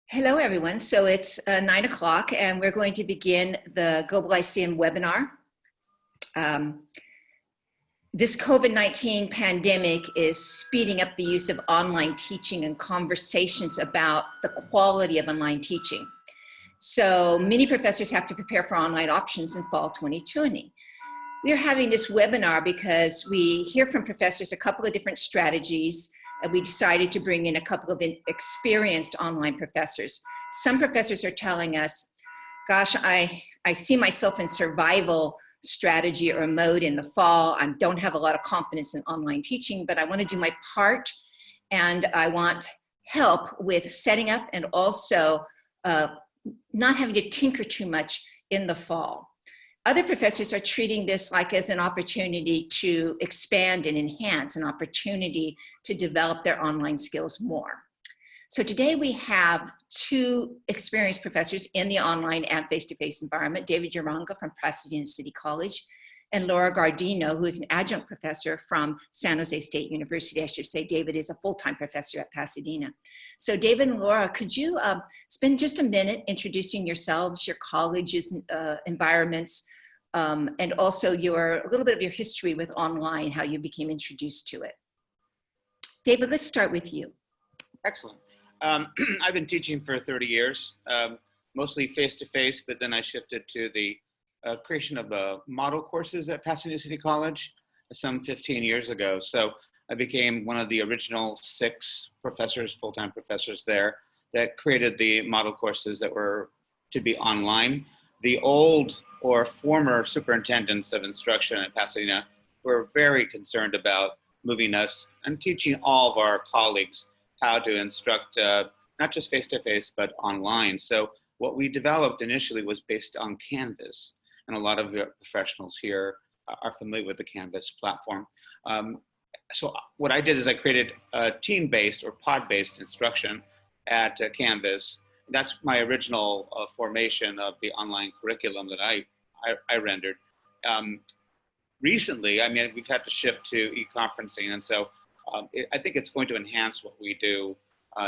Hello, everyone. So it's 9 o'clock, and we're going to begin the Globalizing webinar. This COVID-19 pandemic is speeding up the use of online teaching and conversations about the quality of online teaching. So many professors have to prepare for online options in fall 2020. We are having this webinar because we hear from professors a couple of different strategies, and we decided to bring in a couple of experienced online professors. Some professors are telling us, gosh, I see myself in survival strategy or mode in the fall. I don't have a lot of confidence in online teaching, but I want to do my part, and I want help with setting up and also not having to tinker too much in the fall. Other professors are treating this like as an opportunity to expand and enhance, an opportunity to develop their online skills more. So today we have two experienced professors in the online and face-to-face environment, David Aronica from Pasadena City College, and Laura Gardino, who is an adjunct professor from San Jose State University. I should say David is a full-time professor at Pasadena. So David and Laura, could you spend just a minute introducing yourselves, your college's environments, and also a little bit of your history with online, how you became introduced to it. David, let's start with you. Excellent. I've been teaching for 30 years, mostly face-to-face, but then I shifted to the creation of model courses at Pasadena City College some 15 years ago. So I became one of the original 6 professors, full-time professors there, that created the model courses that were to be online. The old or former superintendents of instruction at Pasadena were very concerned about moving us and teaching all of our colleagues how to instruct not just face-to-face, but online. So what we developed initially was based on Canvas, and a lot of the professionals here are familiar with the Canvas platform. So what I did is I created a team-based or pod-based instruction at Canvas. That's my original formation of the online curriculum that I rendered. Recently, I mean, we've had to shift to e-conferencing, and so I think it's going to enhance what we do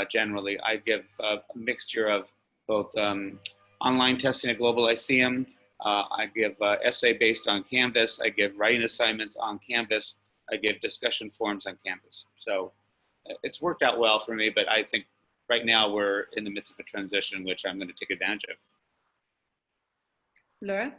generally. I give a mixture of both online testing at Globalizing. I give essay based on Canvas. I give writing assignments on Canvas. I give discussion forums on Canvas. So it's worked out well for me, but I think right now we're in the midst of a transition, which I'm going to take advantage of. Laura?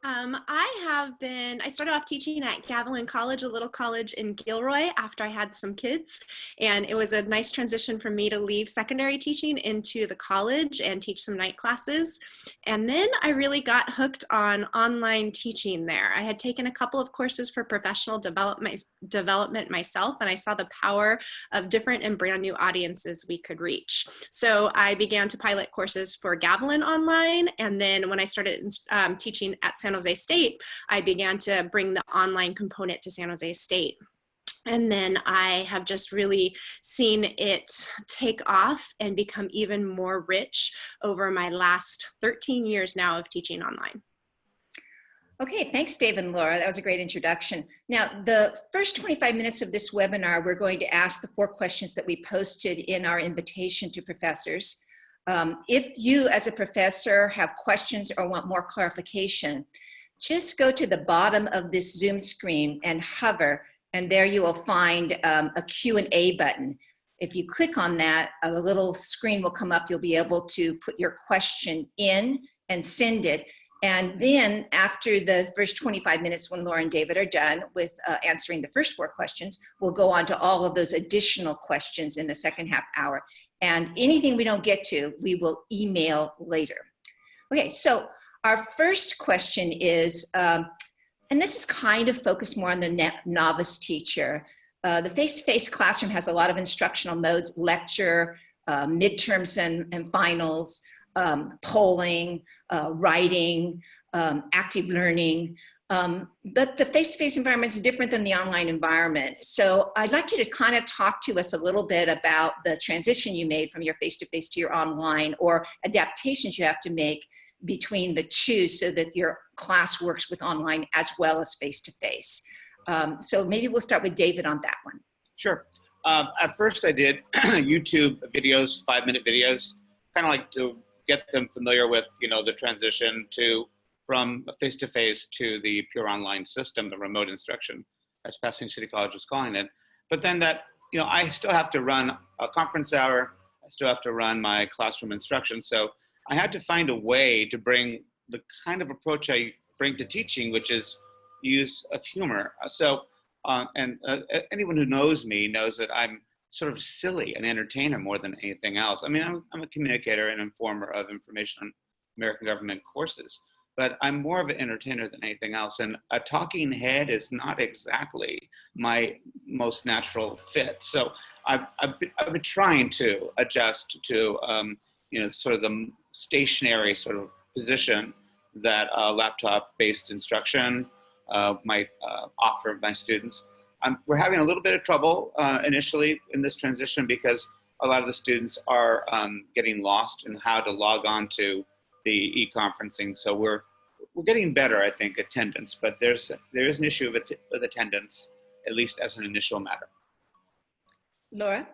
I started off teaching at Gavilan College, a little college in Gilroy, after I had some kids. And it was a nice transition for me to leave secondary teaching into the college and teach some night classes. And then I really got hooked on online teaching there. I had taken a couple of courses for professional development myself, and I saw the power of different and brand new audiences we could reach. So I began to pilot courses for Gavilan online. And then when I started teaching at San Jose State, I began to bring the online component to San Jose State. And then I have just really seen it take off and become even more rich over my last 13 years now of teaching online. Okay, thanks, Dave and Laura. That was a great introduction. Now, the first 25 minutes of this webinar, we're going to ask the 4 questions that we posted in our invitation to professors. If you as a professor have questions or want more clarification, just go to the bottom of this Zoom screen and hover, and there you will find a Q&A button. If you click on that, a little screen will come up. You'll be able to put your question in and send it. And then after the first 25 minutes, when Laura and David are done with answering the first 4 questions, we'll go on to all of those additional questions in the second half hour. And anything we don't get to, we will email later. Okay, so our first question is, and this is kind of focused more on the novice teacher. The face-to-face classroom has a lot of instructional modes: lecture, midterms and finals, polling, writing, active learning. But the face-to-face environment is different than the online environment. So I'd like you to kind of talk to us a little bit about the transition you made from your face-to-face to your online, or adaptations you have to make between the two so that your class works with online as well as face-to-face. So maybe we'll start with David on that one. Sure. At first I did YouTube videos, 5-minute videos. kind of like to get them familiar with, the transition from face-to-face to the pure online system, the remote instruction, as Pasadena City College was calling it. But then that, I still have to run a conference hour. I still have to run my classroom instruction. So I had to find a way to bring the kind of approach I bring to teaching, which is use of humor. Anyone who knows me knows that I'm sort of silly and entertainer more than anything else. I mean, I'm a communicator and informer of information on American government courses, but I'm more of an entertainer than anything else. And a talking head is not exactly my most natural fit. So I've been trying to adjust to, sort of the stationary sort of position that laptop-based instruction might offer my students. We're having a little bit of trouble initially in this transition because a lot of the students are getting lost in how to log on to the e-conferencing. So we're getting better, I think, attendance, but there is an issue with attendance, at least as an initial matter. Laura?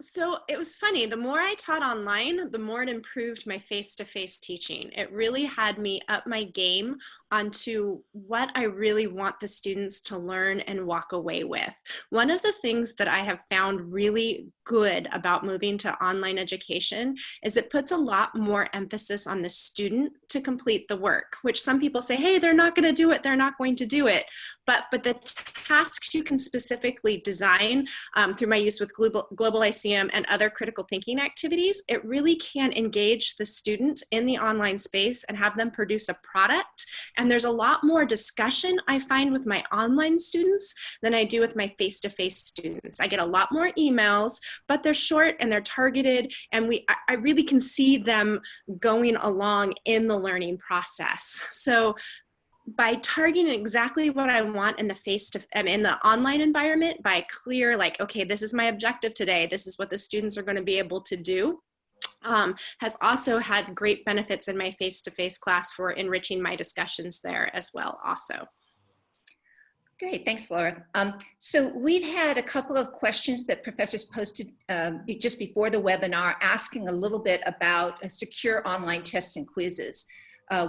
So it was funny. The more I taught online, the more it improved my face-to-face teaching. It really had me up my game onto what I really want the students to learn and walk away with. One of the things that I have found really good about moving to online education is it puts a lot more emphasis on the student to complete the work, which some people say, hey, they're not going to do it, they're not going to do it. But the tasks you can specifically design through my use with Globalizing and other critical thinking activities, it really can engage the student in the online space and have them produce a product. And there's a lot more discussion I find with my online students than I do with my face-to-face students. I get a lot more emails, but they're short and they're targeted, and I really can see them going along in the learning process. So by targeting exactly what I want in the in the online environment, by clear, like, okay, this is my objective today, this is what the students are going to be able to do, has also had great benefits in my face-to-face class for enriching my discussions there as well also. Great, thanks, Laura. So we've had a couple of questions that professors posted just before the webinar asking a little bit about secure online tests and quizzes.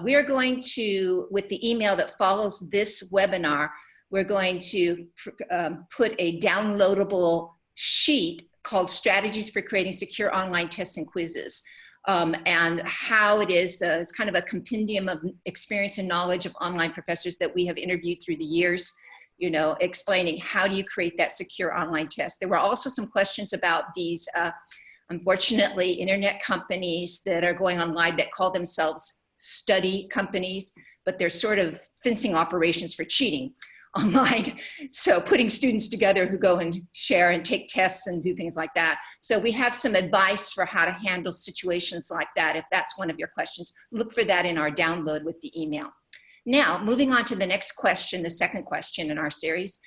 We are going to, with the email that follows this webinar, we're going to put a downloadable sheet called Strategies for Creating Secure Online Tests and Quizzes. And how it is, it's kind of a compendium of experience and knowledge of online professors that we have interviewed through the years, explaining how do you create that secure online test. There were also some questions about these, unfortunately, internet companies that are going online that call themselves study companies, but they're sort of fencing operations for cheating online. So putting students together who go and share and take tests and do things like that. So we have some advice for how to handle situations like that. If that's one of your questions, look for that in our download with the email. Now, moving on to the next question, the second question in our series.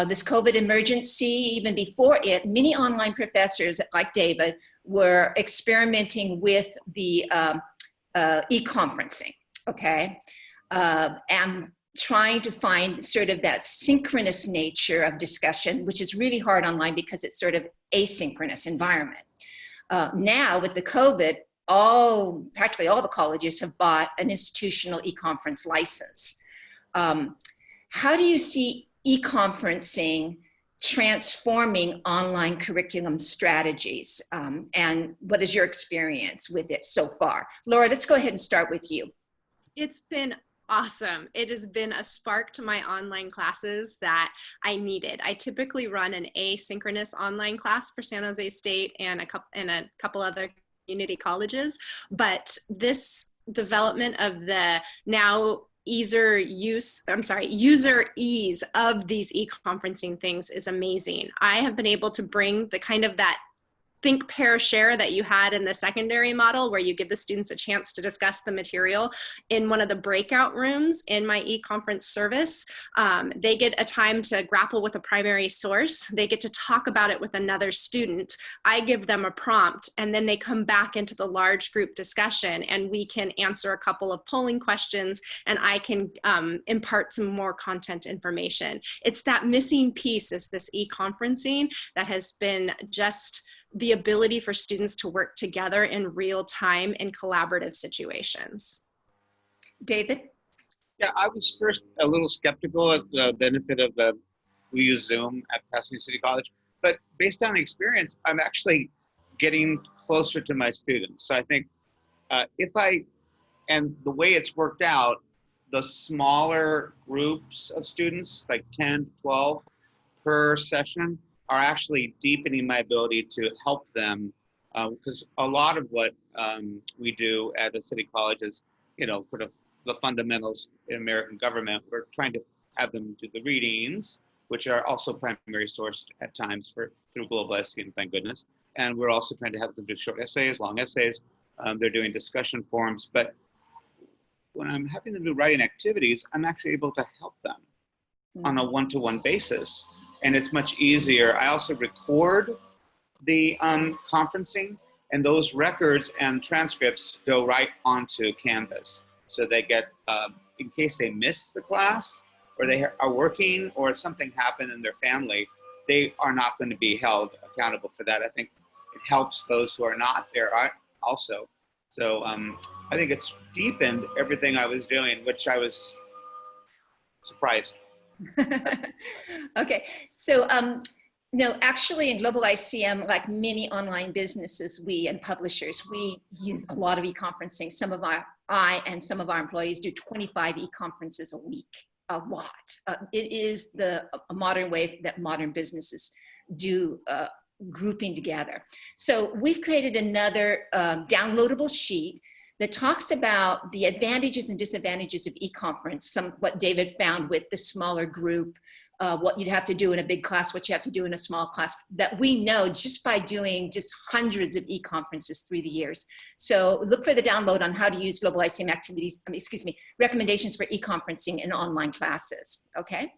This COVID emergency, even before it, many online professors like David were experimenting with the e-conferencing, okay? And trying to find sort of that synchronous nature of discussion, which is really hard online because it's sort of asynchronous environment. Now with the COVID, practically all the colleges have bought an institutional e-conference license. How do you see e-conferencing transforming online curriculum strategies? And what is your experience with it so far? Laura, let's go ahead and start with you. It's been awesome. It has been a spark to my online classes that I needed. I typically run an asynchronous online class for San Jose State and a couple other community colleges, but this development of the now user ease of these e-conferencing things is amazing. I have been able to bring the kind of that think, pair, share that you had in the secondary model where you give the students a chance to discuss the material in one of the breakout rooms in my e-conference service. They get a time to grapple with a primary source. They get to talk about it with another student. I give them a prompt and then they come back into the large group discussion and we can answer a couple of polling questions and I can impart some more content information. It's that missing piece is this e-conferencing that has been just the ability for students to work together in real time in collaborative situations. David? Yeah, I was first a little skeptical of the benefit of we use Zoom at Pasadena City College, but based on experience, I'm actually getting closer to my students. So I think and the way it's worked out, the smaller groups of students, like 10 to 12 per session, are actually deepening my ability to help them, because a lot of what we do at the City College is, sort of the fundamentals in American government. We're trying to have them do the readings, which are also primary sourced at times through Globalizing, thank goodness. And we're also trying to have them do short essays, long essays. They're doing discussion forums, but when I'm having them do writing activities, I'm actually able to help them on a one-to-one basis. And it's much easier. I also record the conferencing, and those records and transcripts go right onto Canvas. So they get, in case they miss the class, or they are working, or something happened in their family, they are not going to be held accountable for that. I think it helps those who are not there also. So I think it's deepened everything I was doing, which I was surprised. Okay, so no, actually in Globalizing, like many online businesses, and publishers, we use a lot of e-conferencing. I and some of our employees do 25 e-conferences a week, a lot. It is a modern way that modern businesses do grouping together. So we've created another downloadable sheet that talks about the advantages and disadvantages of e-conference, what David found with the smaller group, what you'd have to do in a big class, what you have to do in a small class, that we know just by doing just hundreds of e-conferences through the years. So look for the download on how to use Globalizing activities, recommendations for e-conferencing in online classes, okay?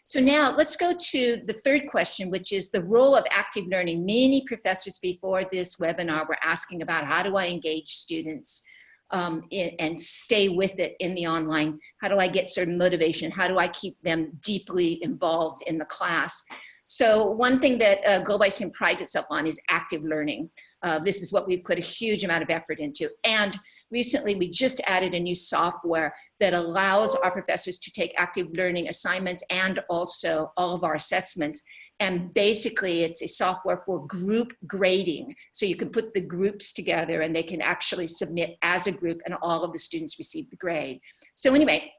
So now let's go to the third question, which is the role of active learning. Many professors before this webinar were asking about how do I engage students and stay with it in the online? How do I get certain motivation? How do I keep them deeply involved in the class? So one thing that Globalizing prides itself on is active learning. This is what we've put a huge amount of effort into. And recently, we just added a new software that allows our professors to take active learning assignments and also all of our assessments. And basically, it's a software for group grading. So you can put the groups together and they can actually submit as a group and all of the students receive the grade. So anyway,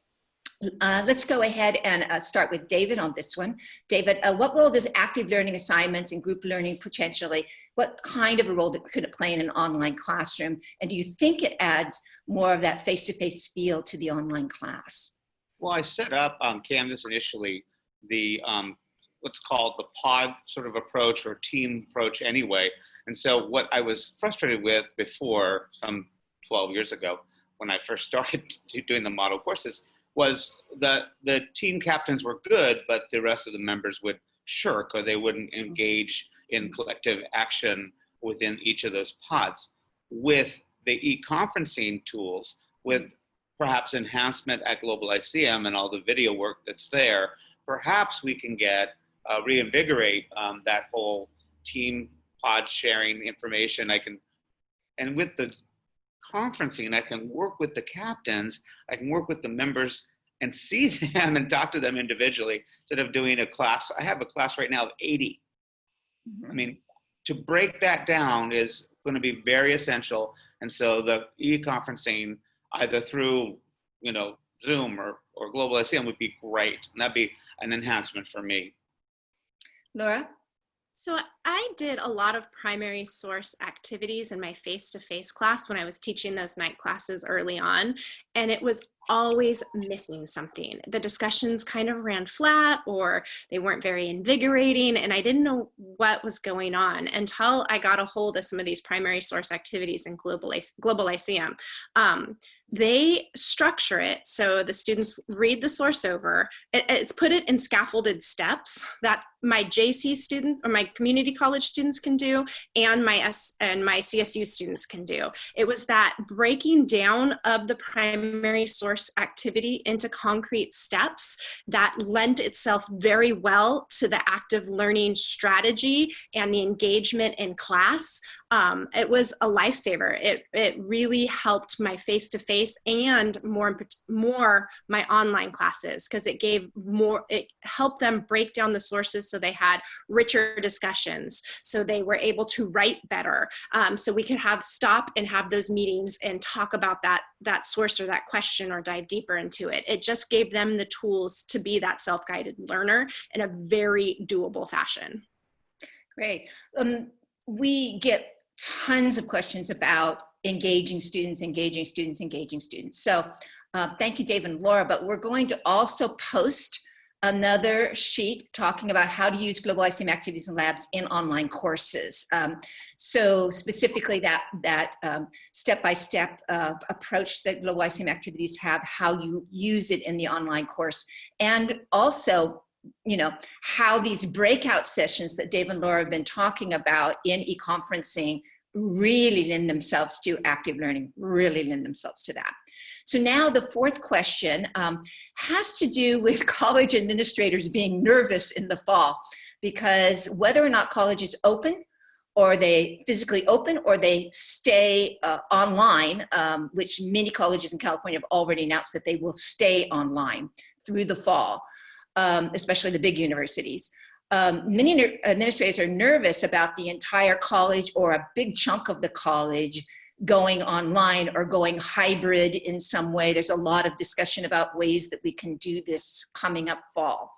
let's go ahead and start with David on this one. David, what role does active learning assignments and group learning potentially, what kind of a role could it play in an online classroom? And do you think it adds more of that face-to-face feel to the online class? Well, I set up on Canvas initially the what's called the pod sort of approach or team approach anyway. And so what I was frustrated with before, some 12 years ago, when I first started doing the model courses, was that the team captains were good, but the rest of the members would shirk or they wouldn't engage in collective action within each of those pods. With the e-conferencing tools, with perhaps enhancement at Globalizing and all the video work that's there, perhaps we can reinvigorate that whole team pod sharing information. And with the conferencing, I can work with the captains, I can work with the members and see them and talk to them individually instead of doing a class. I have a class right now of 80. I mean, to break that down is going to be very essential. And so the e-conferencing, either through, Zoom or Globalizing would be great. And that'd be an enhancement for me. Laura? So I did a lot of primary source activities in my face-to-face class when I was teaching those night classes early on, and it was always missing something. The discussions kind of ran flat or they weren't very invigorating, and I didn't know what was going on until I got a hold of some of these primary source activities in Globalizing. They structure it so the students read the source over. It's put it in scaffolded steps that my JC students or my community college students can do and my CSU students can do. It was that breaking down of the primary source course activity into concrete steps that lent itself very well to the active learning strategy and the engagement in class. It was a lifesaver. It really helped my face-to-face and more my online classes, because it helped them break down the sources so they had richer discussions, so they were able to write better, so we could stop and have those meetings and talk about that source or that question or dive deeper into it. It just gave them the tools to be that self-guided learner in a very doable fashion. Great. We get tons of questions about engaging students. So thank you, Dave and Laura, but we're going to also post another sheet talking about how to use Globalizing activities and labs in online courses. So specifically that step-by-step approach that Globalizing activities have, how you use it in the online course, and also how these breakout sessions that Dave and Laura have been talking about in e-conferencing really lend themselves to active learning, really lend themselves to that. So now the fourth question has to do with college administrators being nervous in the fall, because whether or not college is open, or they physically open, or they stay online, which many colleges in California have already announced that they will stay online through the fall, especially the big universities. Many administrators are nervous about the entire college or a big chunk of the college going online or going hybrid in some way. There's a lot of discussion about ways that we can do this coming up fall.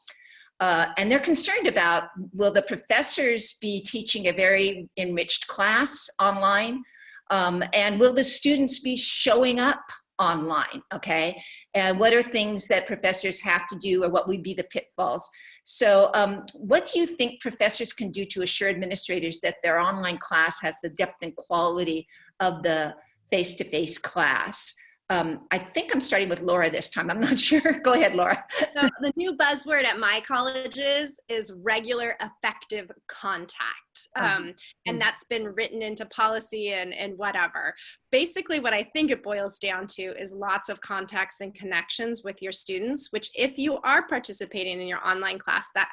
And they're concerned about, will the professors be teaching a very enriched class online? And will the students be showing up online, okay? And what are things that professors have to do, or what would be the pitfalls? So what do you think professors can do to assure administrators that their online class has the depth and quality of the face-to-face class? I think I'm starting with Laura this time. I'm not sure. Go ahead, Laura. So the new buzzword at my colleges is regular effective contact. And that's been written into policy and whatever. Basically, what I think it boils down to is lots of contacts and connections with your students, which if you are participating in your online class, that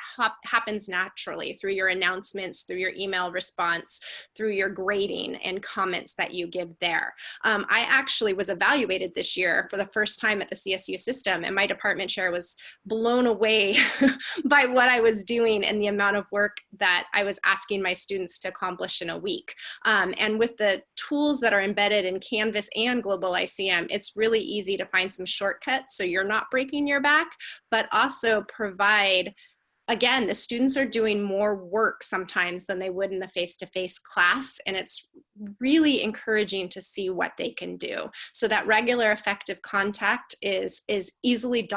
happens naturally through your announcements, through your email response, through your grading and comments that you give there. I actually was evaluated this year for the first time at the CSU system, and my department chair was blown away by what I was doing and the amount of work that I was asking my students to accomplish in a week. And with the tools that are embedded in Canvas and Globalizing, it's really easy to find some shortcuts so you're not breaking your back, but also provide, again, the students are doing more work sometimes than they would in the face-to-face class, and it's really encouraging to see what they can do. So that regular effective contact is easily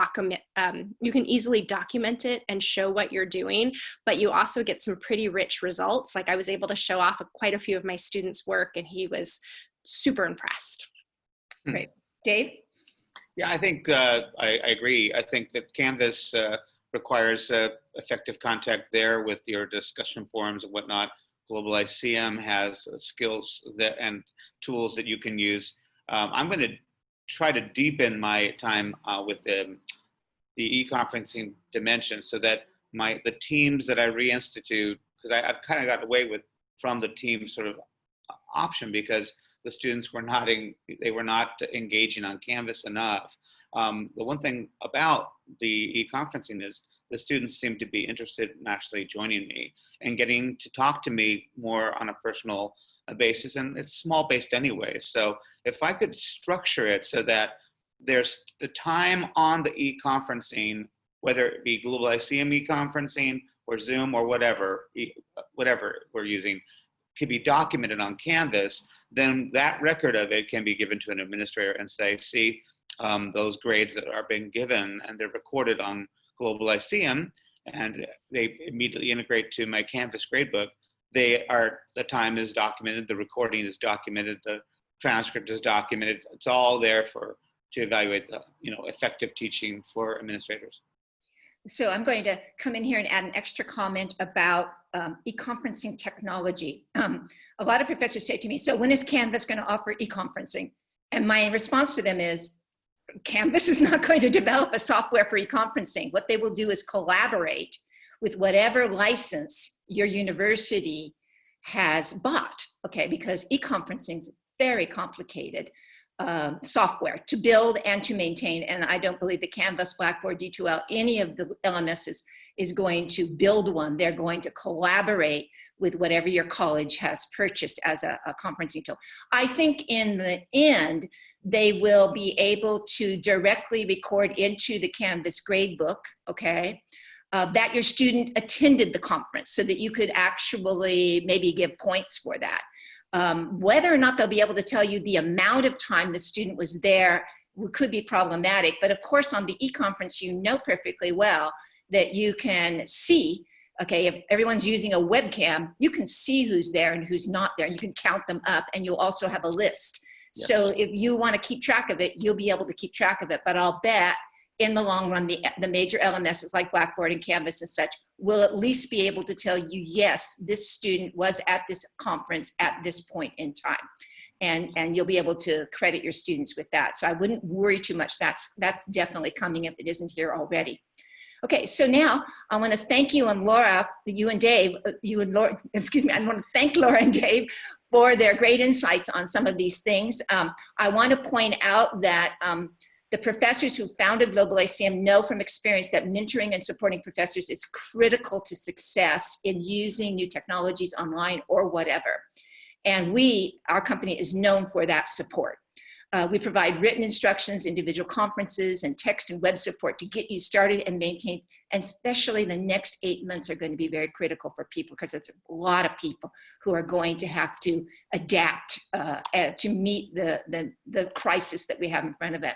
you can easily document it and show what you're doing, but you also get some pretty rich results. Like I was able to show off quite a few of my students' work, and he was super impressed. Great. Dave? Yeah, I think I agree. I think that Canvas requires effective contact there with your discussion forums and whatnot. Globalizing has skills and tools that you can use. I'm going to try to deepen my time with the e-conferencing dimension, so that the teams that I reinstitute, because I've kind of got away from the team sort of option, because the students were not engaging on Canvas enough. The one thing about the e-conferencing is the students seem to be interested in actually joining me and getting to talk to me more on a personal basis, and it's small based anyway. So if I could structure it so that there's the time on the e-conferencing, whether it be Globalizing e-conferencing or Zoom or whatever we're using, could be documented on Canvas, then that record of it can be given to an administrator and say, see, those grades that are being given, and they're recorded on Globalizing, and they immediately integrate to my Canvas gradebook. The time is documented, the recording is documented, the transcript is documented. It's all there to evaluate the effective teaching for administrators. So I'm going to come in here and add an extra comment about e-conferencing technology. A lot of professors say to me, so when is Canvas going to offer e-conferencing? And my response to them is, Canvas is not going to develop a software for e-conferencing. What they will do is collaborate with whatever license your university has bought, okay? Because e-conferencing is very complicated software to build and to maintain. And I don't believe the Canvas, Blackboard, D2L, any of the LMSs is going to build one. They're going to collaborate with whatever your college has purchased as a conferencing tool. I think in the end, they will be able to directly record into the Canvas gradebook, okay, that your student attended the conference so that you could actually maybe give points for that. Whether or not they'll be able to tell you the amount of time the student was there could be problematic, but of course on the e-conference, you know perfectly well that you can see, okay, if everyone's using a webcam, you can see who's there and who's not there, and you can count them up, and you'll also have a list. Yes. So if you want to keep track of it, you'll be able to keep track of it, but I'll bet in the long run, the major LMSs like Blackboard and Canvas and such will at least be able to tell you, yes, this student was at this conference at this point in time. And you'll be able to credit your students with that. So I wouldn't worry too much. That's definitely coming if it isn't here already. Okay, so now I want to thank you and Laura, you and Dave, you and Laura, excuse me, I want to thank Laura and Dave for their great insights on some of these things. I want to point out that the professors who founded Globalizing know from experience that mentoring and supporting professors is critical to success in using new technologies online or whatever. And our company is known for that support. We provide written instructions, individual conferences, and text and web support to get you started and maintain, and especially the next 8 months are going to be very critical for people because there's a lot of people who are going to have to adapt to meet the crisis that we have in front of it.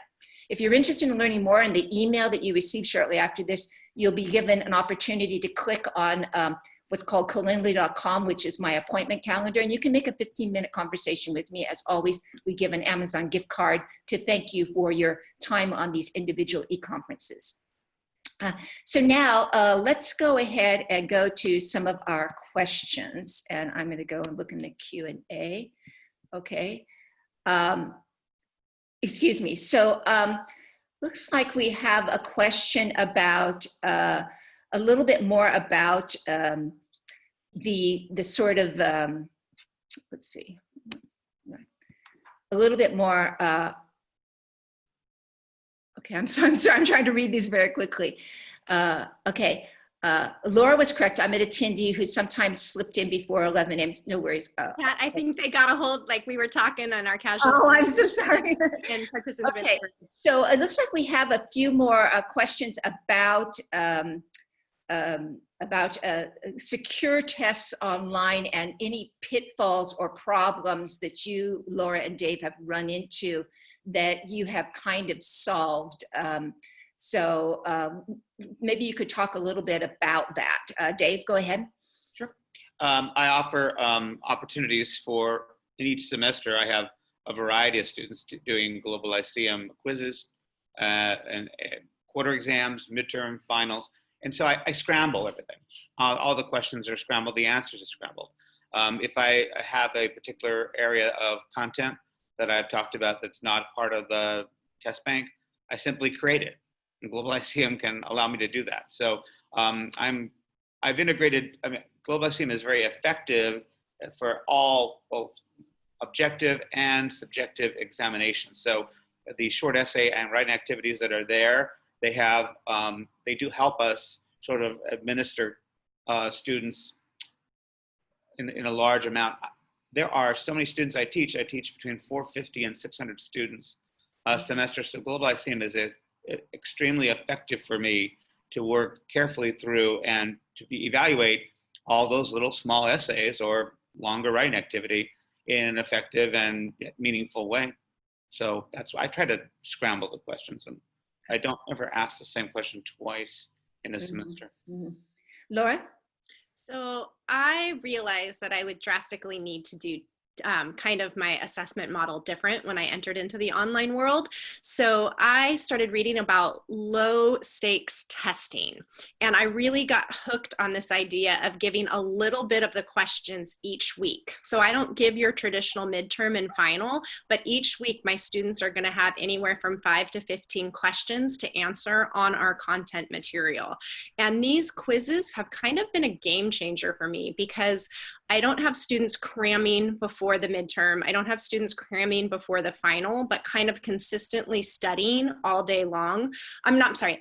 If you're interested in learning more in the email that you receive shortly after this, you'll be given an opportunity to click on what's called calendly.com, which is my appointment calendar, and you can make a 15-minute conversation with me. As always, we give an Amazon gift card to thank you for your time on these individual e-conferences. So now let's go ahead and go to some of our questions, and I'm going to go and look in the Q&A. Okay. Excuse me. So looks like we have a question about a little bit more about the sort of, let's see, a little bit more, okay, I'm sorry, I'm trying to read these very quickly. Okay, Laura was correct. I'm an attendee who sometimes slipped in before 11 a.m. No worries. Yeah, I think they got a hold, like we were talking on our casual. Oh, I'm so sorry. And participants. Okay, so it looks like we have a few more questions about secure tests online and any pitfalls or problems that you, Laura and Dave, have run into that you have kind of solved. So maybe you could talk a little bit about that. Dave, go ahead. Sure. I offer opportunities for, in each semester, I have a variety of students doing Globalizing quizzes and quarter exams, midterm, finals. And so I scramble everything. All the questions are scrambled, the answers are scrambled. If I have a particular area of content that I've talked about that's not part of the test bank, I simply create it. And Globalizing can allow me to do that. So I've integrated, Globalizing is very effective for all, both objective and subjective examinations. So the short essay and writing activities that are there, they have, they do help us sort of administer students in a large amount. There are so many students I teach between 450 and 600 students a semester. So Globalizing is extremely effective for me to work carefully through and to evaluate all those little small essays or longer writing activity in an effective and meaningful way. So that's why I try to scramble the questions, and I don't ever ask the same question twice in a semester. Laura? So I realized that I would drastically need to do kind of my assessment model different when I entered into the online world. So I started reading about low stakes testing, and I really got hooked on this idea of giving a little bit of the questions each week. So I don't give your traditional midterm and final, but each week my students are going to have anywhere from 5 to 15 questions to answer on our content material. And these quizzes have kind of been a game changer for me because I don't have students cramming before the midterm. I don't have students cramming before the final, but kind of consistently studying all day long.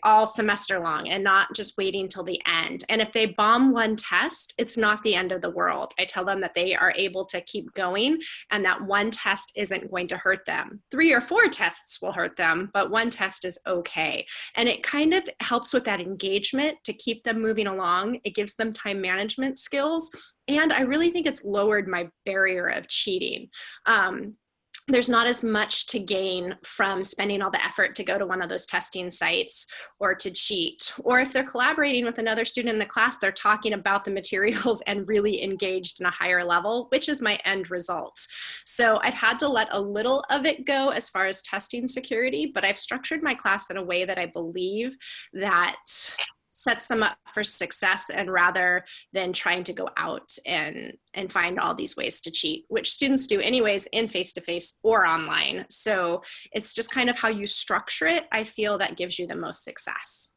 All semester long, and not just waiting till the end. And if they bomb one test, it's not the end of the world. I tell them that they are able to keep going and that one test isn't going to hurt them. 3 or 4 tests will hurt them, but one test is okay. And it kind of helps with that engagement to keep them moving along. It gives them time management skills. And I really think it's lowered my barrier of cheating. There's not as much to gain from spending all the effort to go to one of those testing sites or to cheat. Or if they're collaborating with another student in the class, they're talking about the materials and really engaged in a higher level, which is my end results. So I've had to let a little of it go as far as testing security, but I've structured my class in a way that I believe that sets them up for success, and rather than trying to go out and find all these ways to cheat, which students do anyways in face-to-face or online. So it's just kind of how you structure it, I feel, that gives you the most success.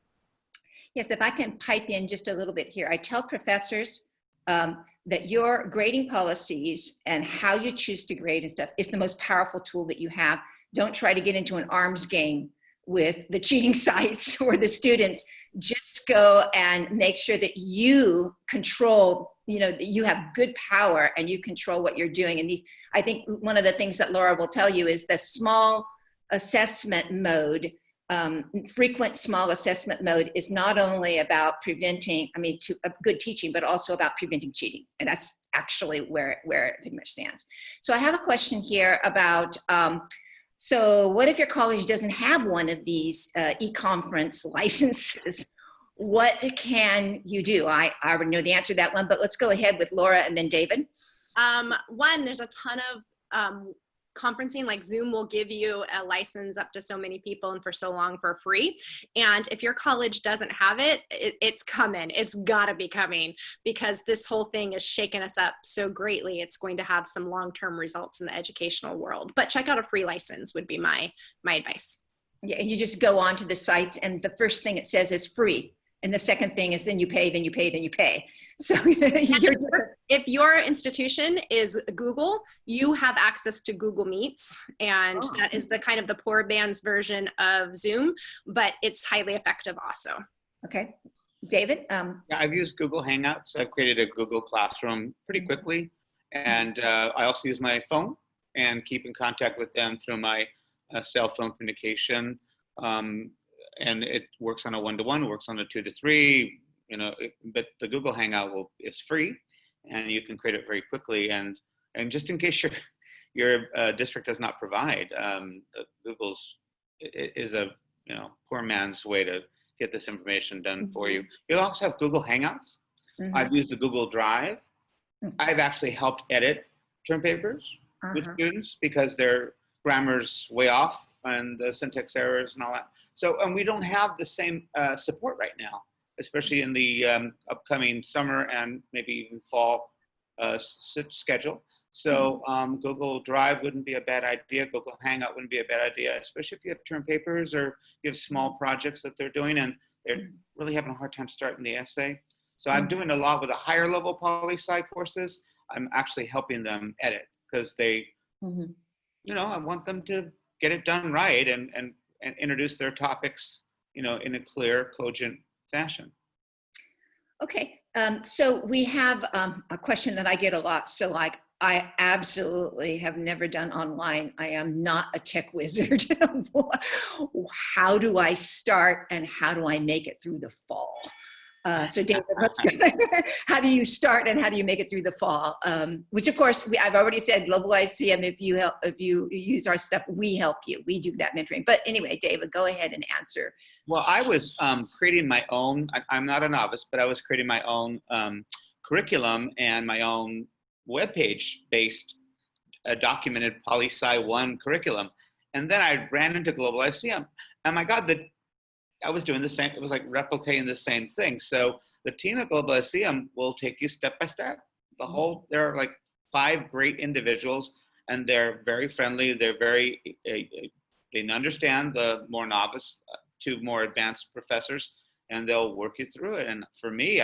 Yes, if I can pipe in just a little bit here. I tell professors that your grading policies and how you choose to grade and stuff is the most powerful tool that you have. Don't try to get into an arms game with the cheating sites or the students. Just go and make sure that you control, that you have good power and you control what you're doing. And I think one of the things that Laura will tell you is the small assessment mode, frequent small assessment mode is not only about preventing, good teaching, but also about preventing cheating. And that's actually where it pretty much stands. So I have a question here about, so what if your college doesn't have one of these e-conference licenses? What can you do? I already know the answer to that one, but let's go ahead with Laura and then David. One, there's a ton of conferencing, like Zoom will give you a license up to so many people and for so long for free. And if your college doesn't have it, it's coming. It's gotta be coming, because this whole thing is shaking us up so greatly. It's going to have some long-term results in the educational world. But check out a free license would be my advice. Yeah, and you just go on to the sites and the first thing it says is free. And the second thing is then you pay, then you pay, then you pay. So if your institution is Google, you have access to Google Meets, and that is the kind of the poor man's version of Zoom, but it's highly effective also. Okay. David? Yeah, I've used Google Hangouts. I've created a Google Classroom pretty quickly. And I also use my phone and keep in contact with them through my cell phone communication. And it works on a 1-to-1, works on a 2-to-3, but the Google Hangout is free, and you can create it very quickly. And just in case your district does not provide, Google's is a poor man's way to get this information done for you. You also have Google Hangouts. I've used the Google Drive. I've actually helped edit term papers with students because their grammar's way off and the syntax errors and all that. So, and we don't have the same support right now, especially in the upcoming summer and maybe even fall schedule. So Google Drive wouldn't be a bad idea. Google Hangout wouldn't be a bad idea, especially if you have term papers or you have small projects that they're doing and they're really having a hard time starting the essay. So I'm doing a lot with the higher level poli-sci courses. I'm actually helping them edit because they, I want them to get it done right and introduce their topics, in a clear, cogent fashion. Okay, so we have a question that I get a lot. So I absolutely have never done online. I am not a tech wizard. How do I start and how do I make it through the fall? So David, let's go. How do you start and how do you make it through the fall? Which of course, I've already said, Globalizing, if you use our stuff, we help you. We do that mentoring. But anyway, David, go ahead and answer. Well, I was creating my own, I'm not a novice, but I was creating my own curriculum and my own webpage based a documented Poli-Sci 1 curriculum. And then I ran into Globalizing. And my God, I was doing the same. It was like replicating the same thing. So the team at Globalizing will take you step by step. There are like 5 great individuals, and they're very friendly. They're they understand the more novice to more advanced professors, and they'll work you through it. And for me,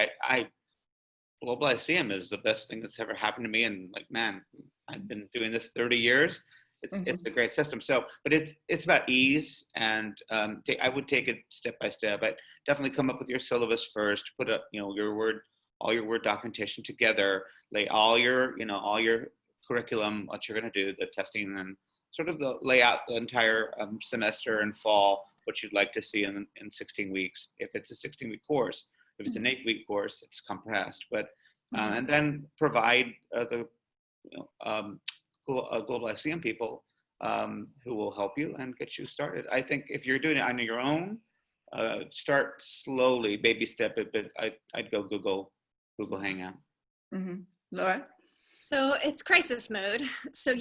Globalizing is the best thing that's ever happened to me. And like, man, I've been doing this 30 years. It's a great system. So, but it's about ease, and I would take it step by step. But definitely come up with your syllabus first. Put up, all your Word documentation together. Lay all your curriculum, what you're going to do, the testing, and sort of lay out the entire semester and fall, what you'd like to see in 16 weeks. If it's a 16-week course, if it's an 8-week course, it's compressed. But and then provide the Globalizing people who will help you and get you started. I think if you're doing it on your own, start slowly, baby step it. But I'd go Google Hangout. Laura? So it's crisis mode. So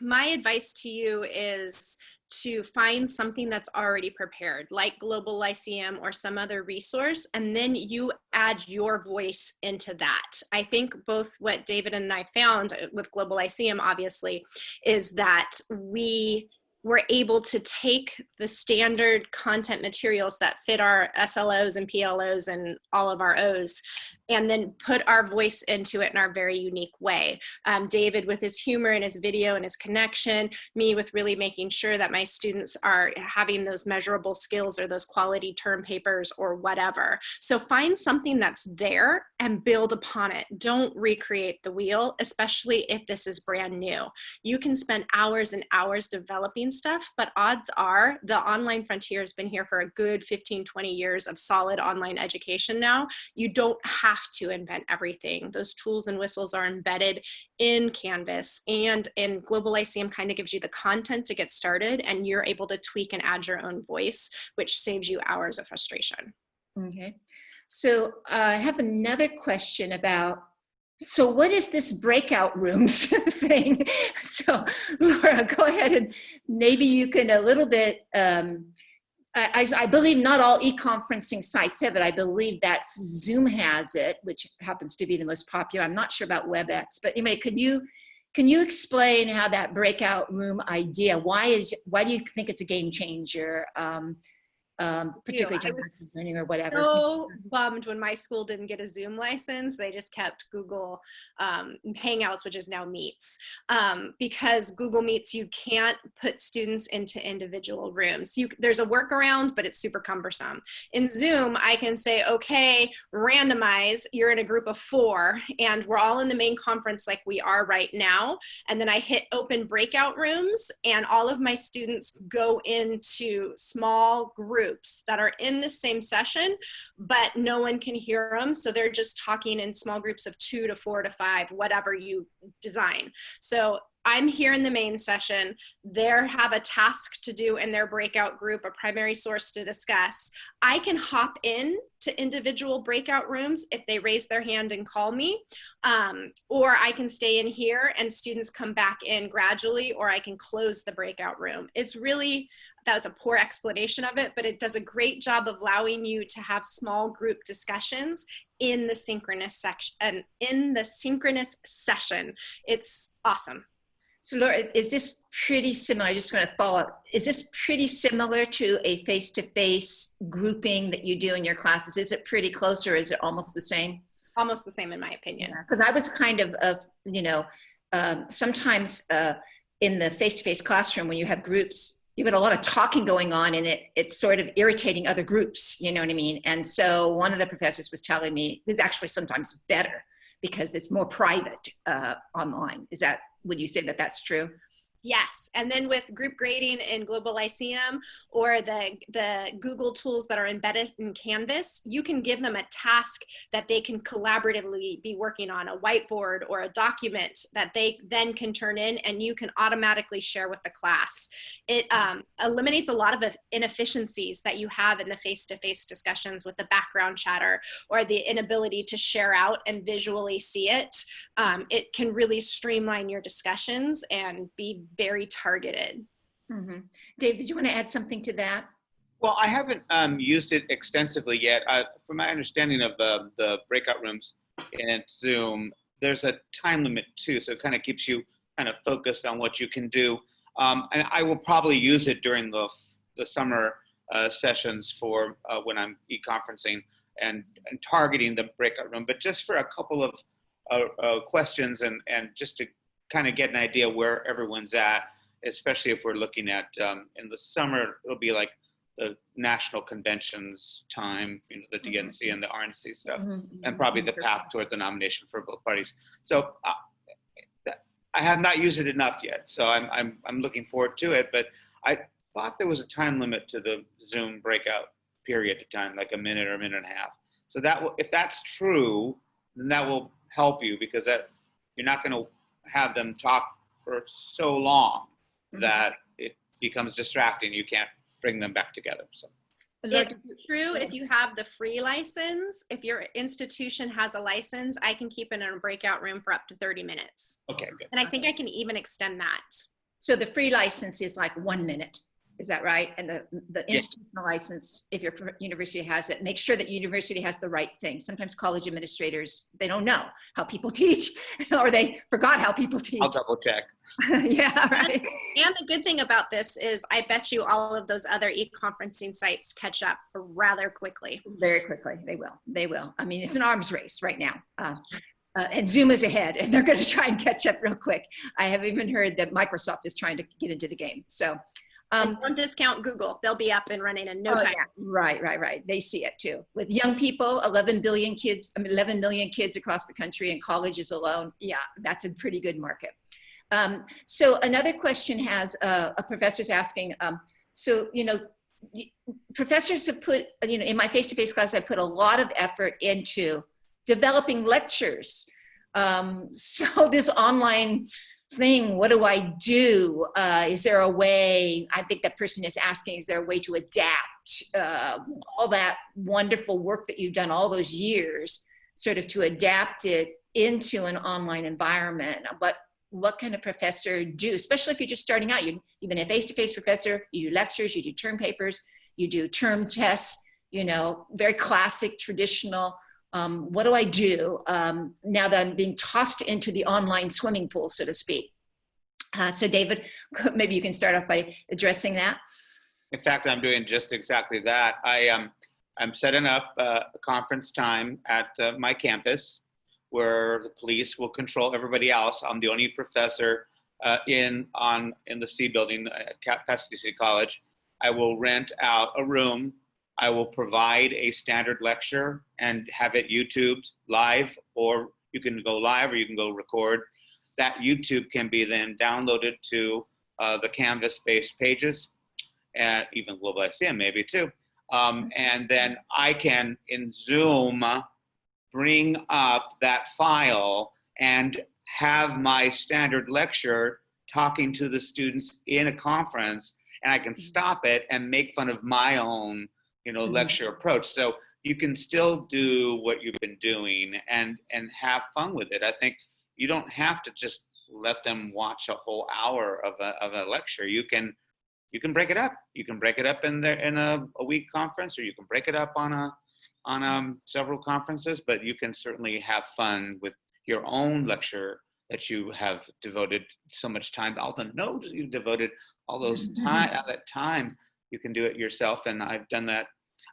my advice to you is to find something that's already prepared, like Globalizing or some other resource, and then you add your voice into that. I think both what David and I found with Globalizing, obviously, is that we were able to take the standard content materials that fit our SLOs and PLOs and all of our O's, and then put our voice into it in our very unique way. David with his humor and his video and his connection, me with really making sure that my students are having those measurable skills or those quality term papers or whatever. So find something that's there and build upon it. Don't recreate the wheel, especially if this is brand new. You can spend hours and hours developing stuff, but odds are the online frontier has been here for a good 15, 20 years of solid online education now. You don't have to invent everything. Those tools and whistles are embedded in Canvas, and in Globalizing kind of gives you the content to get started, and you're able to tweak and add your own voice, which saves you hours of frustration. Okay. So I have another question about, so what is this breakout rooms thing? So Laura, go ahead, and maybe you can a little bit, I believe not all e-conferencing sites have it. I believe that Zoom has it, which happens to be the most popular. I'm not sure about WebEx, but anyway, can you explain how that breakout room idea, why do you think it's a game changer? Particularly to learning or whatever. So bummed when my school didn't get a Zoom license. They just kept Google Hangouts, which is now Meets, because Google Meets, you can't put students into individual rooms. There's a workaround, but it's super cumbersome. In Zoom, I can say, okay, randomize, you're in a group of 4, and we're all in the main conference like we are right now. And then I hit open breakout rooms, and all of my students go into small groups that are in the same session, but no one can hear them. So they're just talking in small groups of 2 to 4 to 5, whatever you design. So I'm here in the main session. They have a task to do in their breakout group, a primary source to discuss. I can hop in to individual breakout rooms if they raise their hand and call me, or I can stay in here and students come back in gradually, or I can close the breakout room. It's really, that was a poor explanation of it, but it does a great job of allowing you to have small group discussions in the synchronous section, session. It's awesome. So Laura, is this pretty similar? I just want to follow up. Is this pretty similar to a face-to-face grouping that you do in your classes? Is it pretty close, or is it almost the same? Almost the same in my opinion. Because I was kind of sometimes in the face-to-face classroom when you have groups, you've got a lot of talking going on, and it's sort of irritating other groups, you know what I mean? And so one of the professors was telling me, it's actually sometimes better because it's more private online. Would you say that that's true? Yes, and then with group grading in Globalizing or the Google tools that are embedded in Canvas, you can give them a task that they can collaboratively be working on, a whiteboard or a document that they then can turn in, and you can automatically share with the class. It eliminates a lot of the inefficiencies that you have in the face-to-face discussions with the background chatter or the inability to share out and visually see it. It can really streamline your discussions and be very targeted. Mm-hmm. Dave, did you want to add something to that? Well, I haven't used it extensively yet. From my understanding of the breakout rooms in Zoom, there's a time limit too, so it kind of keeps you kind of focused on what you can do. And I will probably use it during the summer sessions for when I'm e-conferencing and targeting the breakout room, but just for a couple of questions and just to kind of get an idea where everyone's at, especially if we're looking at in the summer, it'll be like the national conventions time, you know, the DNC and the RNC stuff, and probably the path toward the nomination for both parties. So I have not used it enough yet, so I'm looking forward to it. But I thought there was a time limit to the Zoom breakout period of time, like a minute or a minute and a half. So that if that's true, then that will help you, because that you're not going to have them talk for so long that it becomes distracting. You can't bring them back together. So it's true if you have the free license. If your institution has a license, I can keep it in a breakout room for up to 30 minutes. Okay, good. And I think I can even extend that. So the free license is like 1 minute. Is that right? And the institutional license, if your university has it, make sure that university has the right thing. Sometimes college administrators, they don't know how people teach, or they forgot how people teach. I'll double check. Yeah, right. And the good thing about this is I bet you all of those other e-conferencing sites catch up rather quickly. Very quickly, they will. They will. I mean, it's an arms race right now. And Zoom is ahead, and they're going to try and catch up real quick. I have even heard that Microsoft is trying to get into the game. So. Don't discount Google. They'll be up and running in no time. Yeah. Right. They see it too. With young people, 11 million kids across the country in colleges alone. Yeah, that's a pretty good market. So another question has a professor's asking, so, you know, professors have put, you know, in my face-to-face class, I put a lot of effort into developing lectures. So this online thing, what do I do? Is there a way, I think that person is asking, is there a way to adapt all that wonderful work that you've done all those years, sort of to adapt it into an online environment? But what can a professor do, especially if you're just starting out? You've been a face-to-face professor, you do lectures, you do term papers, you do term tests, you know, very classic, traditional. What do I do now that I'm being tossed into the online swimming pool, so to speak? So David, maybe you can start off by addressing that. In fact, I'm doing just exactly that. I'm setting up a conference time at my campus where the police will control everybody else. I'm the only professor in the C building at Pasadena City College. I will rent out a room. I will provide a standard lecture and have it YouTubed live, or you can go live or you can go record. That YouTube can be then downloaded to the Canvas-based pages, and even Globalizing maybe too. And then I can, in Zoom, bring up that file and have my standard lecture talking to the students in a conference, and I can stop it and make fun of my own lecture approach. So you can still do what you've been doing and have fun with it. I think you don't have to just let them watch a whole hour of a lecture. You can break it up. You can break it up in a week conference, or you can break it up on several conferences, but you can certainly have fun with your own lecture that you have devoted so much time, all the notes you've devoted, all those that time. You can do it yourself, and I've done that.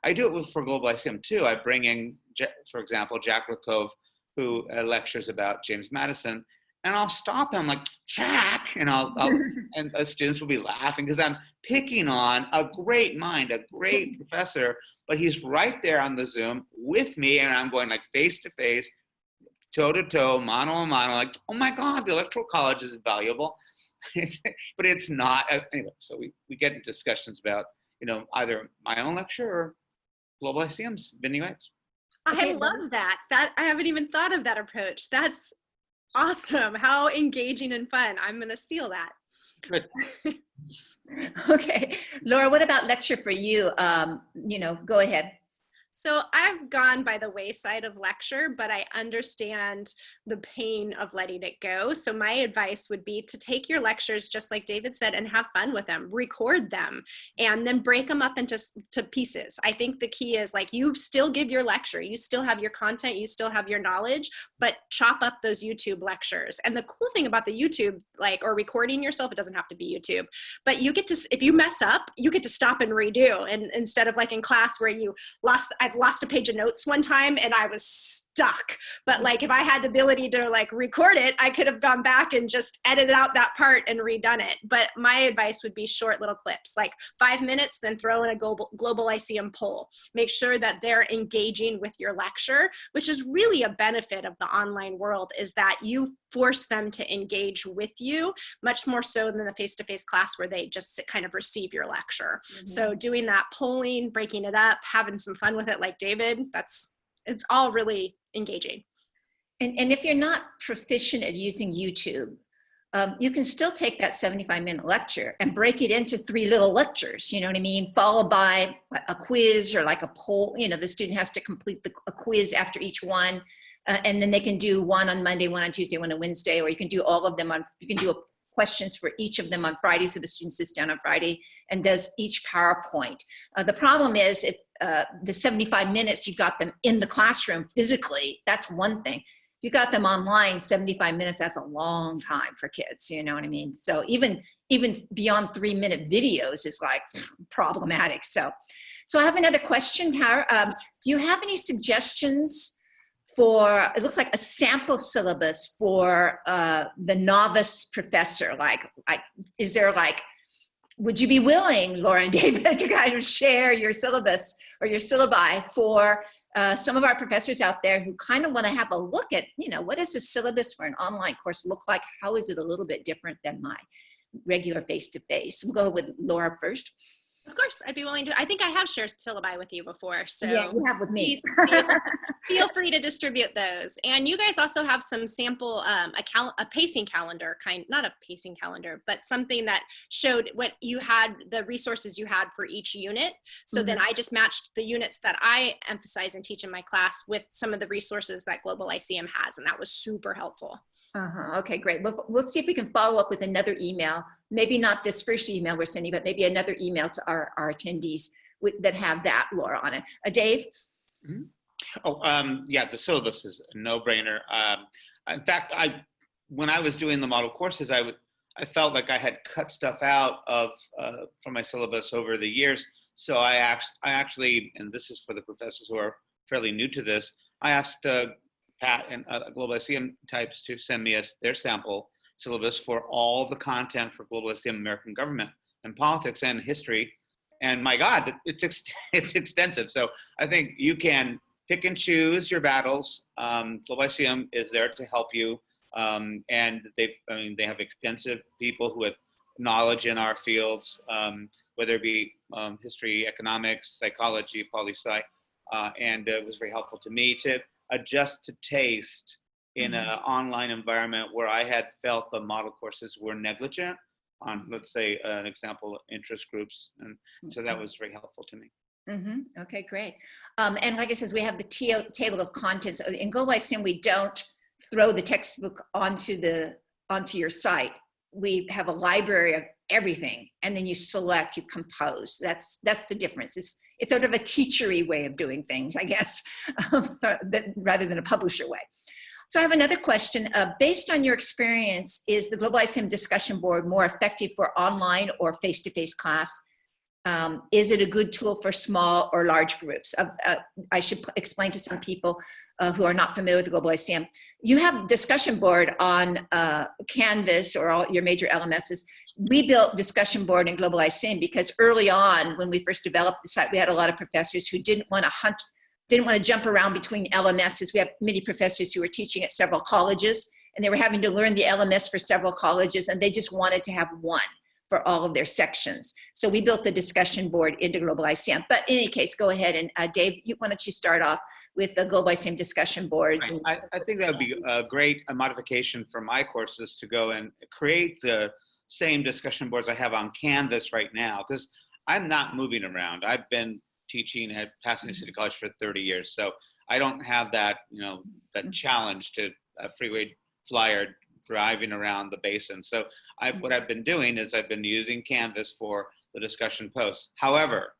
I do it for Globalizing too. I bring in, for example, Jack Rakove, who lectures about James Madison, and I'll stop him like, Jack, and and the students will be laughing because I'm picking on a great mind, a great professor, but he's right there on the Zoom with me, and I'm going like face to face, toe-to-toe, mano-a-mano, like, oh my God, the Electoral College is valuable. But it's not. Anyway, so we get into discussions about, either my own lecture or Global ICM's vignettes. I love that. I haven't even thought of that approach. That's awesome. How engaging and fun. I'm going to steal that. Good. Okay. Laura, what about lecture for you? Go ahead. So I've gone by the wayside of lecture, but I understand the pain of letting it go. So my advice would be to take your lectures, just like David said, and have fun with them, record them, and then break them up into pieces. I think the key is, like, you still give your lecture, you still have your content, you still have your knowledge, but chop up those YouTube lectures. And the cool thing about the YouTube, or recording yourself, it doesn't have to be YouTube, but you get to, if you mess up, you get to stop and redo. And instead of like in class where I've lost a page of notes one time and I was stuck. But if I had the ability to record it, I could have gone back and just edited out that part and redone it. But my advice would be short little clips, like 5 minutes, then throw in a global ICM poll. Make sure that they're engaging with your lecture, which is really a benefit of the online world, is that you force them to engage with you much more so than the face-to-face class where they just kind of receive your lecture. Mm-hmm. So doing that polling, breaking it up, having some fun with it like David, it's all really engaging. And if you're not proficient at using YouTube, you can still take that 75-minute lecture and break it into 3 little lectures, you know what I mean? Followed by a quiz or like a poll. The student has to complete a quiz after each one. And then they can do one on Monday, one on Tuesday, one on Wednesday, or you can do all of them you can do questions for each of them on Friday. So the student sits down on Friday and does each PowerPoint. The problem is if the 75 minutes, you've got them in the classroom physically, that's one thing. You got them online, 75 minutes, that's a long time for kids, you know what I mean? So even beyond 3-minute videos is problematic. So I have another question here. Do you have any suggestions for, it looks like a sample syllabus for the novice professor? Is there would you be willing, Laura and David, to kind of share your syllabus or your syllabi for some of our professors out there who kind of want to have a look at, what does the syllabus for an online course look like? How is it a little bit different than my regular face-to-face? We'll go with Laura first. Of course, I'd be willing to. I think I have shared syllabi with you before, so yeah, you have with me. feel free to distribute those. And you guys also have some sample, a pacing calendar, not a pacing calendar, but something that showed what you had, the resources you had for each unit. So mm-hmm. Then I just matched the units that I emphasize and teach in my class with some of the resources that Global ICM has, and that was super helpful. Okay, great. We'll see if we can follow up with another email. Maybe not this first email we're sending, but maybe another email to our attendees that have that, Laura, on it. Dave? Mm-hmm. Yeah, the syllabus is a no-brainer. In fact, when I was doing the model courses, I felt like I had cut stuff out from my syllabus over the years. So I actually, and this is for the professors who are fairly new to this, I asked Pat and Global ICM types to send me their sample syllabus for all the content for Global ICM, American government and politics and history. And my God, it's extensive. So I think you can pick and choose your battles. Global ICM is there to help you. And they have extensive people who have knowledge in our fields, whether it be history, economics, psychology, poli-sci. And it was very helpful to me to adjust to taste in an online environment where I had felt the model courses were negligent on, let's say, an example, interest groups. And so that was very helpful to me. Mm-hmm. Okay, great. And like I said, we have the table of contents. In Global ICM, we don't throw the textbook onto your site. We have a library of everything, and then you select, you compose. That's the difference. It's sort of a teachery way of doing things, I guess, rather than a publisher way. So I have another question. Based on your experience, is the Global ICM discussion board more effective for online or face-to-face class? Is it a good tool for small or large groups? I should explain to some people who are not familiar with the Global ICM. You have discussion board on Canvas or all your major LMSs. We built discussion board in Global ICM because early on, when we first developed the site, we had a lot of professors who didn't want to hunt didn't want to jump around between LMSs. We have many professors who were teaching at several colleges, and they were having to learn the LMS for several colleges, and they just wanted to have one for all of their sections. So we built the discussion board into Globalizing. But in any case, go ahead and Dave, why don't you start off with the Globalizing discussion boards? Right. I think that would be a great modification for my courses to go and create the same discussion boards I have on Canvas right now, because I'm not moving around. I've been teaching at Pasadena City College for 30 years, so I don't have that, that challenge to a freeway flyer driving around the basin. So what I've been doing is I've been using Canvas for the discussion posts. However,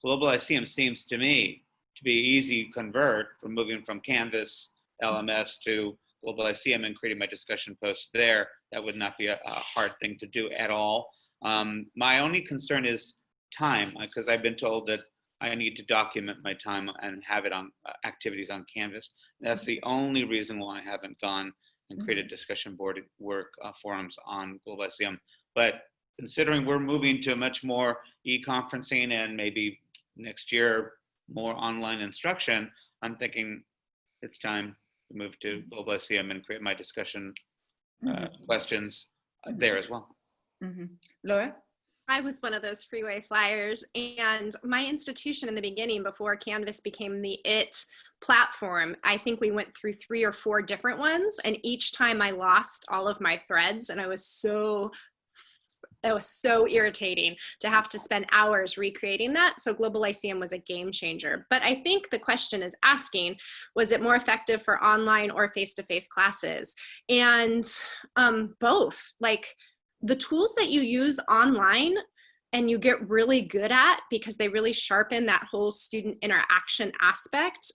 Globalizing seems to me to be easy to convert from moving from Canvas LMS to Globalizing and creating my discussion posts there. That would not be a hard thing to do at all. My only concern is time, because I've been told that I need to document my time and have it on activities on Canvas. That's the only reason why I haven't gone and created discussion board work forums on Globalizing. But considering we're moving to much more e-conferencing and maybe next year more online instruction, I'm thinking it's time to move to Globalizing and create my discussion questions there as well. Laura? I was one of those freeway flyers, and my institution in the beginning, before Canvas became the IT platform, I think we went through 3 or 4 different ones, and each time I lost all of my threads, and that was so irritating to have to spend hours recreating that. So Globalizing was a game changer. But I think the question is asking, was it more effective for online or face-to-face classes? And both. Like, the tools that you use online and you get really good at, because they really sharpen that whole student interaction aspect,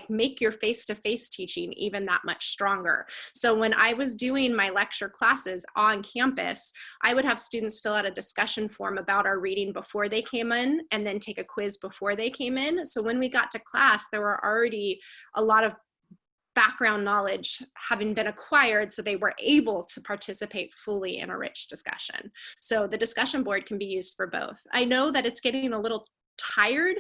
make your face-to-face teaching even that much stronger. So when I was doing my lecture classes on campus, I would have students fill out a discussion form about our reading before they came in, and then take a quiz before they came in. So when we got to class, there were already a lot of background knowledge having been acquired, so they were able to participate fully in a rich discussion. So the discussion board can be used for both. I know that it's getting a little tired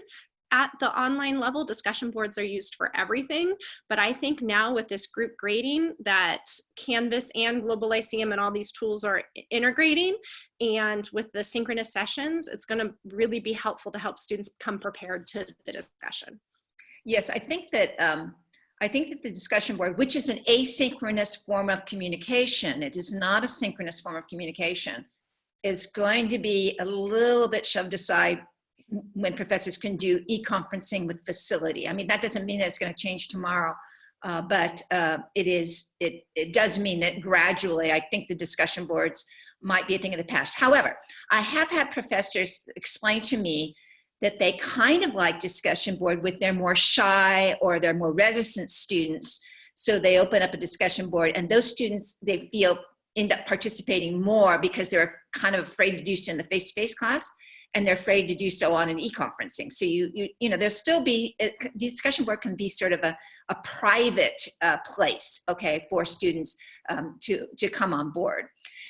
at the online level. Discussion boards are used for everything, but I think now with this group grading that Canvas and Globalizing and all these tools are integrating, and with the synchronous sessions, it's going to really be helpful to help students come prepared to the discussion. Yes, I think that the discussion board, which is an asynchronous form of communication, it is not a synchronous form of communication, is going to be a little bit shoved aside when professors can do e-conferencing with facility. I mean, that doesn't mean that it's going to change tomorrow, but it does mean that gradually, I think the discussion boards might be a thing of the past. However, I have had professors explain to me that they kind of like discussion board with their more shy or their more reticent students. So they open up a discussion board, and those students, they feel, end up participating more because they're kind of afraid to do so in the face-to-face class, and they're afraid to do so on an e-conferencing. So there'll still be, the discussion board can be sort of a private place, okay, for students to come on board.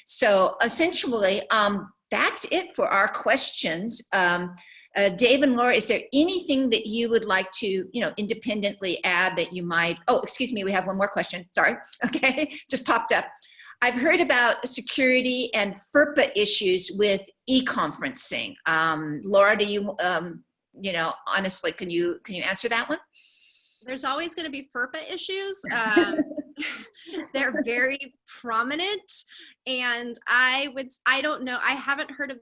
So essentially, that's it for our questions. Dave and Laura, is there anything that you would like to, independently add that you might, oh, excuse me, we have one more question, sorry, okay, just popped up. I've heard about security and FERPA issues with e-conferencing. Laura, do you, honestly, can you answer that one? There's always going to be FERPA issues. They're very prominent, and I don't know, I haven't heard of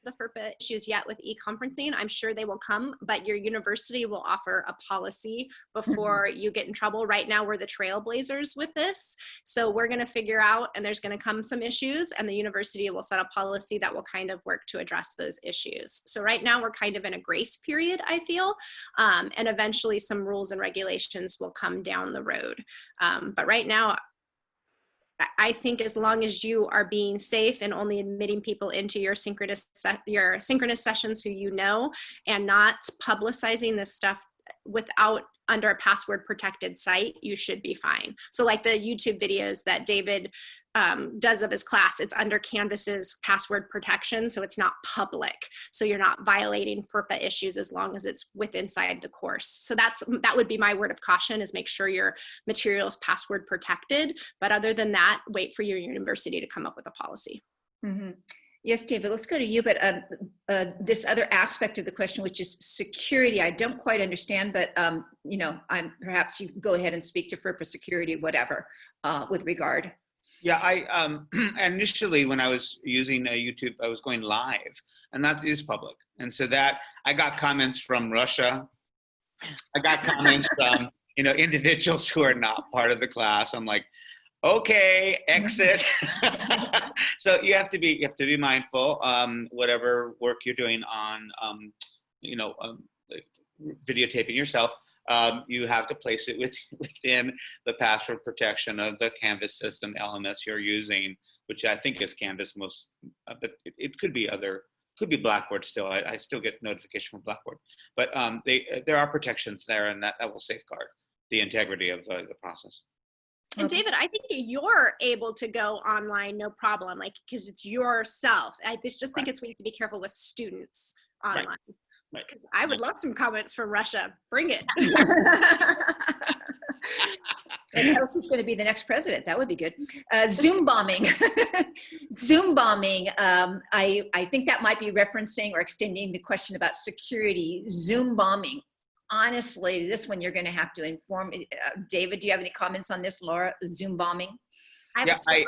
the FERPA issues yet with e-conferencing. I'm sure they will come, but your university will offer a policy before you get in trouble. Right now, we're the trailblazers with this. So we're going to figure out, and there's going to come some issues, and the university will set a policy that will kind of work to address those issues. So right now, we're kind of in a grace period, I feel, and eventually some rules and regulations will come down the road. But right now, I think as long as you are being safe and only admitting people into your synchronous sessions who you know, and not publicizing this stuff without under a password protected site, you should be fine. So like the YouTube videos that David does of his class, it's under Canvas's password protection, so it's not public. So you're not violating FERPA issues as long as it's inside the course. So that would be my word of caution, is make sure your material is password protected. But other than that, wait for your university to come up with a policy. Mm-hmm. Yes, David, let's go to you. But this other aspect of the question, which is security, I don't quite understand, but perhaps you go ahead and speak to FERPA security, whatever, with regard. Yeah, I initially, when I was using YouTube, I was going live, and that is public. And so that I got comments from Russia. I got comments from individuals who are not part of the class. I'm like, okay, exit. So you have to be mindful. Whatever work you're doing on, videotaping yourself, you have to place it within the password protection of the Canvas system LMS you're using, which I think is Canvas most, but it could be Blackboard still. I still get notification from Blackboard, but there are protections there, and that will safeguard the integrity of the process. And David, I think you're able to go online, no problem, because it's yourself. I just think we have to be careful with students online. Right. I would love some comments from Russia. Bring it. And tell us who's going to be the next president. That would be good. Zoom bombing. Zoom bombing. I think that might be referencing or extending the question about security. Zoom bombing. Honestly, this one you're going to have to inform. David, do you have any comments on this, Laura? Zoom bombing? I have a story.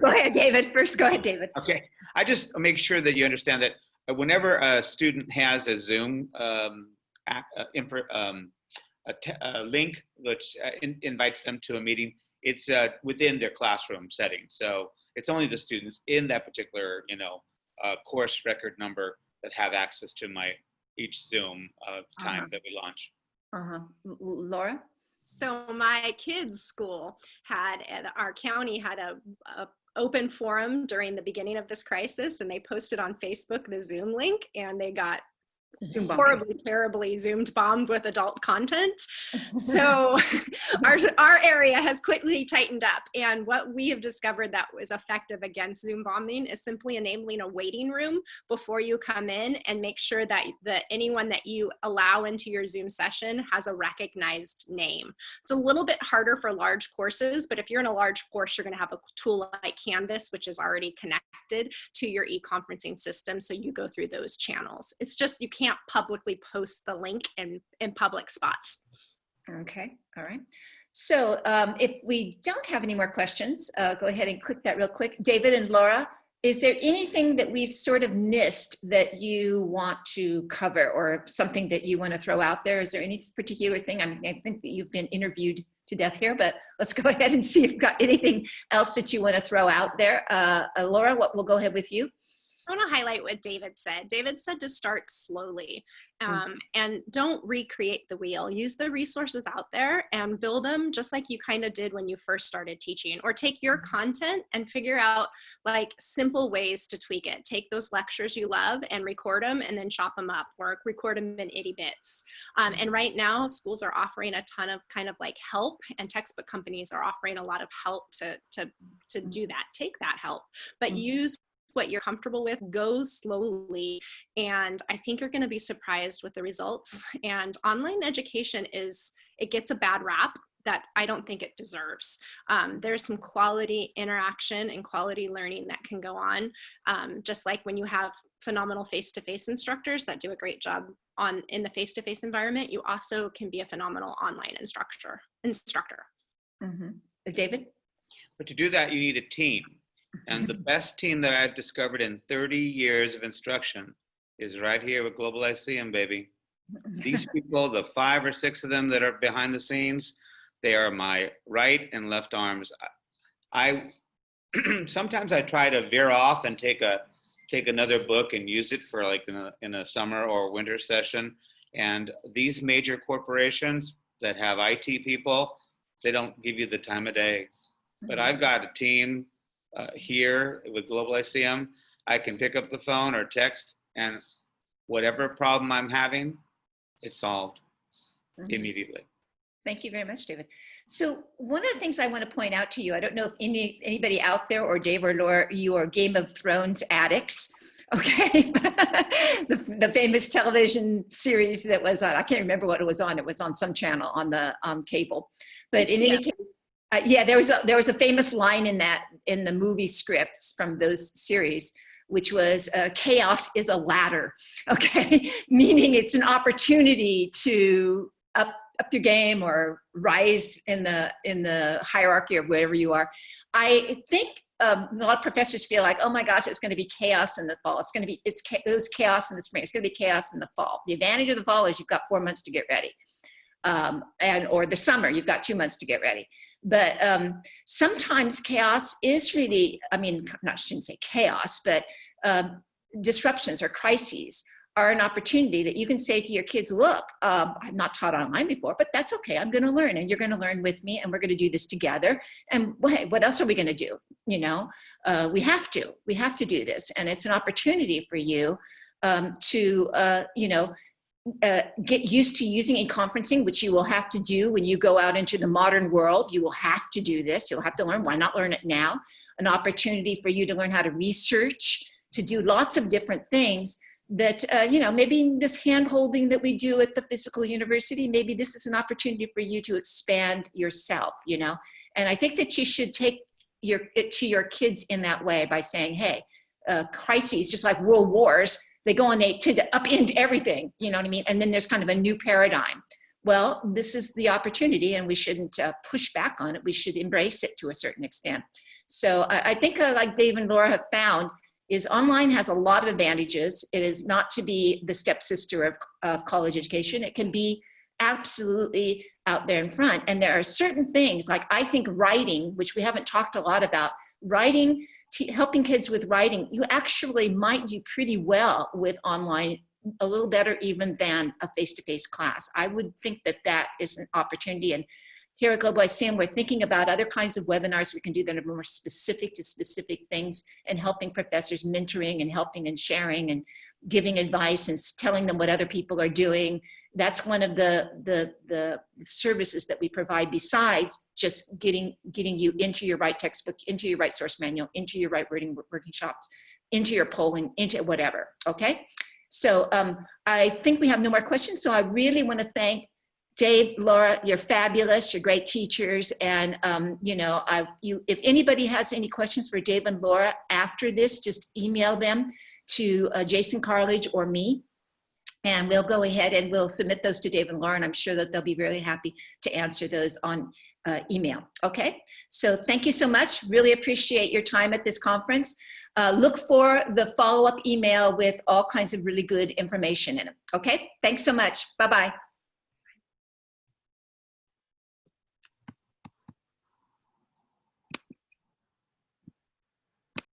Go ahead, David. First, go ahead, David. Okay. I just make sure that you understand that whenever a student has a Zoom link which invites them to a meeting, it's within their classroom setting. So it's only the students in that particular course record number that have access to each Zoom time that we launch. Laura? So my kids' school our county had a open forum during the beginning of this crisis, and they posted on Facebook the Zoom link, and they got horribly, terribly Zoomed bombed with adult content. So our area has quickly tightened up. And what we have discovered that was effective against Zoom bombing is simply enabling a waiting room before you come in, and make sure that anyone that you allow into your Zoom session has a recognized name. It's a little bit harder for large courses, but if you're in a large course, you're going to have a tool like Canvas, which is already connected to your e-conferencing system. So you go through those channels. It's just, you can't publicly post the link in public spots. Okay, all right. So if we don't have any more questions, go ahead and click that real quick. David and Laura, is there anything that we've sort of missed that you want to cover, or something that you want to throw out there? Is there any particular thing? I mean, I think that you've been interviewed to death here, but let's go ahead and see if you've got anything else that you want to throw out there. Laura, we'll go ahead with you. I want to highlight what David said. David said to start slowly and don't recreate the wheel. Use the resources out there and build them just like you kind of did when you first started teaching, or take your content and figure out simple ways to tweak it. Take those lectures you love and record them, and then chop them up, or record them in itty bits. And right now schools are offering a ton of help, and textbook companies are offering a lot of help to do that. Take that help, but use what you're comfortable with, go slowly, and I think you're going to be surprised with the results. And online education it gets a bad rap that I don't think it deserves. There's some quality interaction and quality learning that can go on, just like when you have phenomenal face-to-face instructors that do a great job in the face-to-face environment, you also can be a phenomenal online instructor. David? But to do that, you need a team. And the best team that I've discovered in 30 years of instruction is right here with Globalizing, baby. These people, the 5 or 6 of them that are behind the scenes, they are my right and left arms. Sometimes I try to veer off and take another book and use it for in a summer or winter session. And these major corporations that have IT people, they don't give you the time of day. But I've got a team here with Globalizing. I can pick up the phone or text, and whatever problem I'm having, it's solved. immediately. Thank you very much, David. So one of the things I want to point out to you, I don't know if anybody out there or Dave or Laura, you are Game of Thrones addicts. Okay, the famous television series that was on, I can't remember what it was on some channel on the cable. But in any case, yeah, there was a famous line in the movie scripts from those series, which was chaos is a ladder. Okay, meaning it's an opportunity to up your game or rise in the hierarchy of wherever you are. I think a lot of professors feel like, oh my gosh, it's going to be chaos in the fall. It was chaos in the spring. It's going to be chaos in the fall. The advantage of the fall is you've got 4 months to get ready, or the summer you've got 2 months to get ready. But sometimes chaos is really, I shouldn't say chaos, but disruptions or crises are an opportunity that you can say to your kids, look, I've not taught online before, but that's okay. I'm going to learn, and you're going to learn with me, and we're going to do this together. And what else are we going to do? We have to do this. And it's an opportunity for you to get used to using e-conferencing, which you will have to do when you go out into the modern world. You will have to do this. You'll have to learn. Why not learn it now? An opportunity for you to learn how to research, to do lots of different things that, maybe this hand holding that we do at the physical university, maybe this is an opportunity for you to expand yourself, And I think that you should take it to your kids in that way by saying, hey, crises, just like world wars, they go and they tend to upend everything, you know what I mean? And then there's kind of a new paradigm. Well, this is the opportunity, and we shouldn't push back on it. We should embrace it to a certain extent. So I think like Dave and Laura have found, is online has a lot of advantages. It is not to be the stepsister of college education. It can be absolutely out there in front. And there are certain things, like I think writing, which we haven't talked a lot about, writing, helping kids with writing, you actually might do pretty well with online, a little better even than a face-to-face class. I would think that that is an opportunity. And here at Globalizing, we're thinking about other kinds of webinars we can do that are more specific to specific things, and helping professors, mentoring and helping and sharing and giving advice and telling them what other people are doing. That's one of the services that we provide, besides just getting you into your right textbook, into your right source manual, into your right working shops, into your polling, into whatever, okay? So I think we have no more questions. So I really want to thank Dave, Laura, you're fabulous. You're great teachers. And, if anybody has any questions for Dave and Laura after this, just email them to Jason Carledge or me. And we'll go ahead and we'll submit those to Dave and Laura. And I'm sure that they'll be really happy to answer those on email. Okay. So thank you so much. Really appreciate your time at this conference. Look for the follow-up email with all kinds of really good information in it. Okay. Thanks so much. Bye-bye.